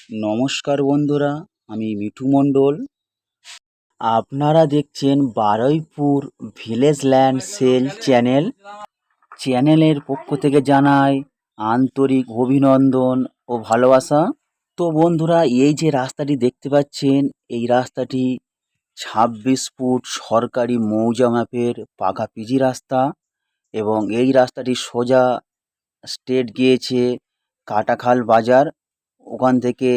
নমস্কার বন্ধুরা, আমি মিঠু মণ্ডল। আপনারা দেখছেন বারুইপুর ভিলেজ ল্যান্ড সেল চ্যানেলের পক্ষ থেকে জানাই আন্তরিক অভিনন্দন ও ভালোবাসা। তো বন্ধুরা, এই যে রাস্তাটি দেখতে পাচ্ছেন, এই রাস্তাটি ২৬ ফুট সরকারি মৌজা মাপের পাকা পিজি রাস্তা এবং এই রাস্তাটি সোজা স্ট্রেট গিয়েছে কাটাখাল বাজার। ওখান থেকে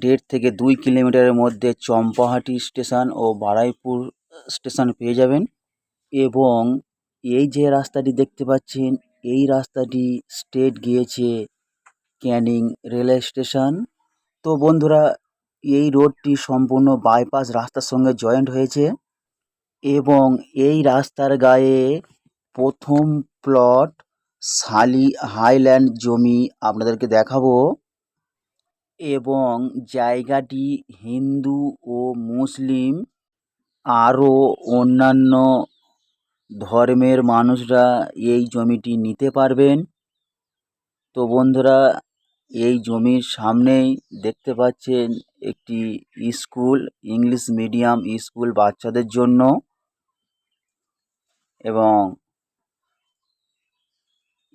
১.৫ থেকে ২ কিলোমিটারের মধ্যে চম্পাহাটি স্টেশন ও বারুইপুর স্টেশন পেয়ে যাবেন। এবং এই যে রাস্তাটি দেখতে পাচ্ছেন, এই রাস্তাটি স্ট্রেট গিয়েছে ক্যানিং রেলওয়ে স্টেশন। তো বন্ধুরা, এই রোডটি সম্পূর্ণ বাইপাস রাস্তার সঙ্গে জয়েন্ট হয়েছে এবং এই রাস্তার গায়ে প্রথম প্লট শালি হাইল্যান্ড জমি আপনাদেরকে দেখাবো। এবং জায়গাটি হিন্দু ও মুসলিম আরও অন্যান্য ধর্মের মানুষরা এই জমিটি নিতে পারবেন। তো বন্ধুরা, এই জমির সামনেই দেখতে পাচ্ছেন একটি স্কুল, ইংলিশ মিডিয়াম স্কুল বাচ্চাদের জন্য। এবং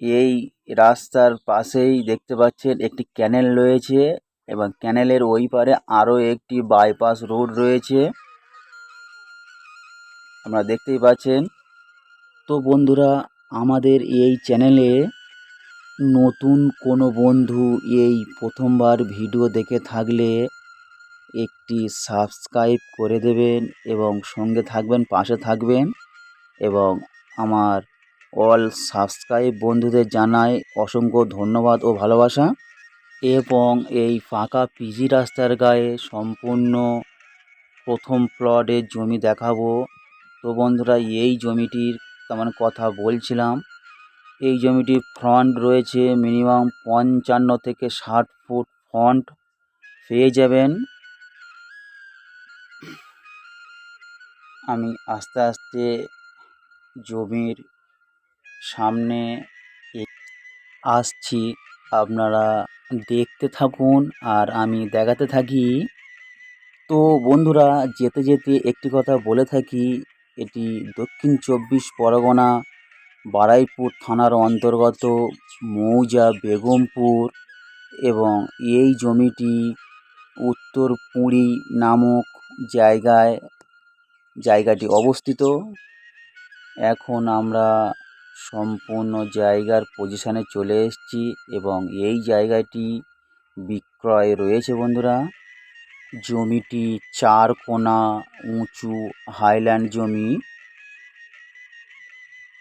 এই রাস্তার পাশেই দেখতে পাচ্ছেন একটি ক্যানেল রয়েছে এবং ক্যানেলের ওই পারে আরও একটি বাইপাস রোড রয়েছে, আপনারা দেখতেই পাচ্ছেন। তো বন্ধুরা, আমাদের এই চ্যানেলে নতুন কোনো বন্ধু এই প্রথমবার ভিডিও দেখে থাকলে একটি সাবস্ক্রাইব করে দেবেন এবং সঙ্গে থাকবেন, পাশে থাকবেন। এবং আমার অল সাবস্ক্রাইব বন্ধুদের জানাই অসংখ্য ধন্যবাদ ও ভালোবাসা। এবং এই ফাঁকা পিজি রাস্তার গায়ে সম্পূর্ণ প্রথম প্লটের জমি দেখাবো। তো বন্ধুরা, এই জমিটির কথা বলছিলাম, এই জমিটির ফ্রন্ট রয়েছে মিনিমাম ৫৫ থেকে ৬০ ফুট ফ্রন্ট পেয়ে যাবেন। আমি আস্তে আস্তে জমির সামনে আসছি, আপনারা দেখতে থাকুন আর আমি দেখাতে থাকি। তো বন্ধুরা, যেতে যেতে একটি কথা বলে থাকি, এটি দক্ষিণ ২৪ পরগনা বারুইপুর থানার অন্তর্গত মৌজা বেগমপুর এবং এই জমিটি উত্তর পুরী নামক জায়গাটি অবস্থিত। এখন আমরা সম্পূর্ণ জায়গার পজিশানে চলে এসেছি এবং এই জায়গাটি বিক্রয় রয়েছে বন্ধুরা। জমিটি ৪ কোনা উঁচু হাইল্যান্ড জমি,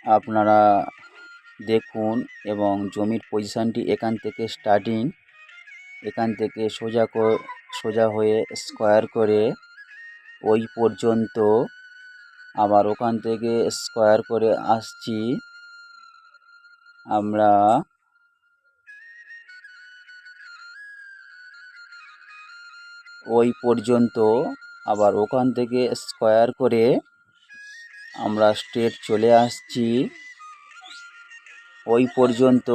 আপনারা দেখুন। এবং জমির পজিশানটি এখান থেকে স্টার্টিং, এখান থেকে সোজা হয়ে স্কোয়ার করে ওই পর্যন্ত, আবার ওখান থেকে স্কোয়ার করে আসছি আমরা ওই পর্যন্ত, আবার ওখান থেকে স্কোয়ার করে আমরা স্ট্রেট চলে আসছি ওই পর্যন্ত,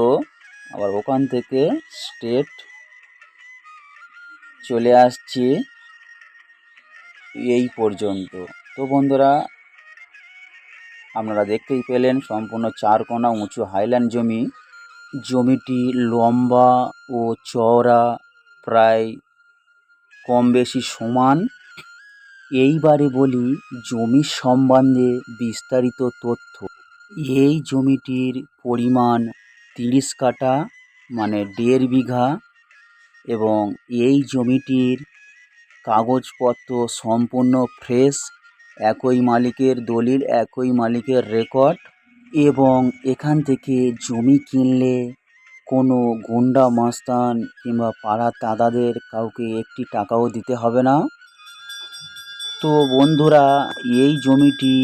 আবার ওখান থেকে স্ট্রেট চলে আসছি এই পর্যন্ত। তো বন্ধুরা, আপনারা দেখতেই পেলেন সম্পূর্ণ ৪ কোনা উঁচু হাইল্যান্ড জমি। জমিটি লম্বা ও চওড়া প্রায় কম বেশি সমান। এইবারে বলি জমির সম্বন্ধে বিস্তারিত তথ্য। এই জমিটির পরিমাণ ৩০ কাঠা, মানে ১.৫ বিঘা। এবং এই জমিটির কাগজপত্র সম্পূর্ণ ফ্রেশ, একই মালিকের দলিল, একই মালিকের রেকর্ড। এবং এখান থেকে জমি কিনলে কোনো গুন্ডা মাস্তান কিংবা পাড়ার দাদাদের কাউকে একটি টাকাও দিতে হবে না। তো বন্ধুরা, এই জমিটি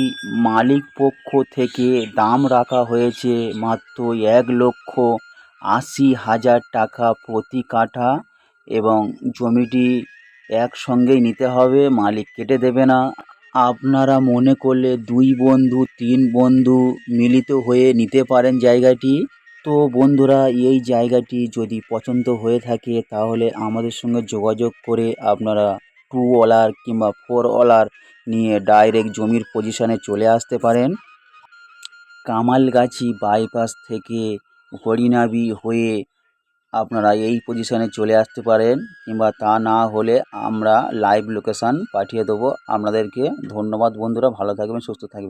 মালিক পক্ষ থেকে দাম রাখা হয়েছে মাত্র ১,৮০,০০০ টাকা প্রতি কাঠা। এবং জমিটি একসঙ্গেই নিতে হবে, মালিক কেটে দেবে না। আপনারা মনে করলে ২ বন্ধু ৩ বন্ধু মিলিত হয়ে নিতে পারেন জায়গাটি। তো বন্ধুরা, এই জায়গাটি যদি পছন্দ হয়ে থাকে তাহলে আমাদের সঙ্গে যোগাযোগ করে আপনারা 2 ওলার কিংবা 4 ওলার নিয়ে ডাইরেক্ট জমির পজিশনে চলে আসতে পারেন। কামালগাছি বাইপাস থেকে হরিনাবি হয়ে আপনারা এই পজিশনে চলে আসতে পারেন, কিংবা তা না হলে আমরা লাইভ লোকেশান পাঠিয়ে দেবো আপনাদেরকে। ধন্যবাদ বন্ধুরা, ভালো থাকবেন, সুস্থ থাকবেন।